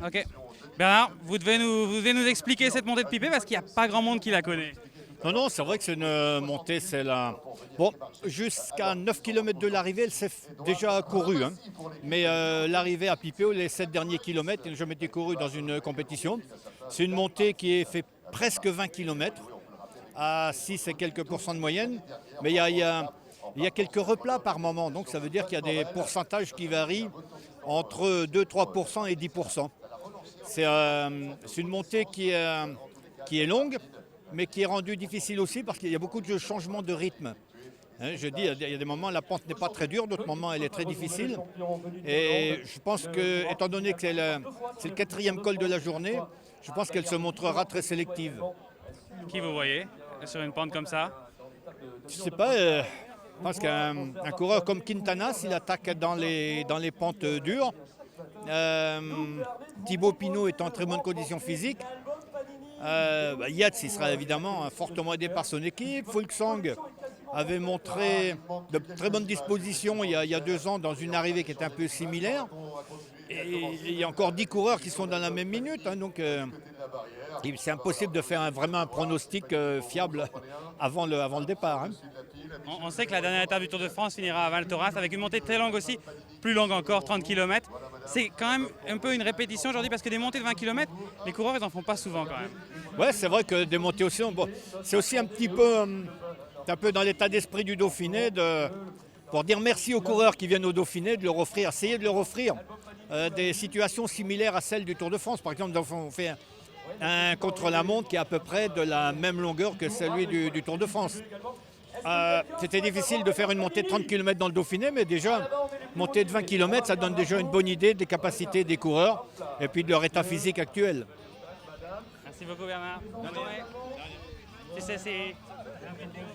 Ok. Bernard, vous devez nous expliquer cette montée de Pipé parce qu'il n'y a pas grand monde qui la connaît. Non, non, c'est vrai que c'est une montée, c'est la... Bon, jusqu'à 9 km de l'arrivée, elle s'est déjà courue, hein. Mais l'arrivée à Pipéo, les 7 derniers kilomètres, elle n'a jamais été courue dans une compétition. C'est une montée qui est fait presque 20 km, à 6 et quelques pourcents de moyenne. Mais il y a quelques replats par moment, donc ça veut dire qu'il y a des pourcentages qui varient entre 2-3% et 10%. C'est une montée qui est longue, mais qui est rendue difficile aussi parce qu'il y a beaucoup de changements de rythme. Hein, je dis, il y a des moments, la pente n'est pas très dure, d'autres moments, elle est très difficile. Et je pense que, étant donné que c'est le quatrième col de la journée, je pense qu'elle se montrera très sélective. Qui vous voyez sur une pente comme ça? Je ne sais pas, je pense qu'un coureur comme Quintana, s'il attaque dans les pentes dures, Thibaut Pinot est en très bonne condition physique. Yates, il sera évidemment fortement aidé par son équipe. Fuglsang avait montré de très bonnes dispositions il y a 2 ans dans une arrivée qui était un peu similaire. Et il y a encore 10 coureurs qui sont dans la même minute. Hein, donc c'est impossible de faire vraiment un pronostic fiable avant le départ. Hein. On sait que la dernière étape du Tour de France finira à Val Thorens avec une montée très longue aussi, plus longue encore, 30 km. C'est quand même un peu une répétition aujourd'hui parce que des montées de 20 km, les coureurs ils en font pas souvent quand même. Ouais, c'est vrai que des montées aussi, bon, c'est aussi un petit peu, un peu dans l'état d'esprit du Dauphiné, pour dire merci aux coureurs qui viennent au Dauphiné, de leur offrir, essayer de leur offrir des situations similaires à celles du Tour de France. Par exemple, on fait un contre-la-montre qui est à peu près de la même longueur que celui du Tour de France. C'était difficile de faire une montée de 30 km dans le Dauphiné, mais déjà, montée de 20 km, ça donne déjà une bonne idée des capacités des coureurs et puis de leur état physique actuel. Merci beaucoup Bernard. Bonne journée. C'est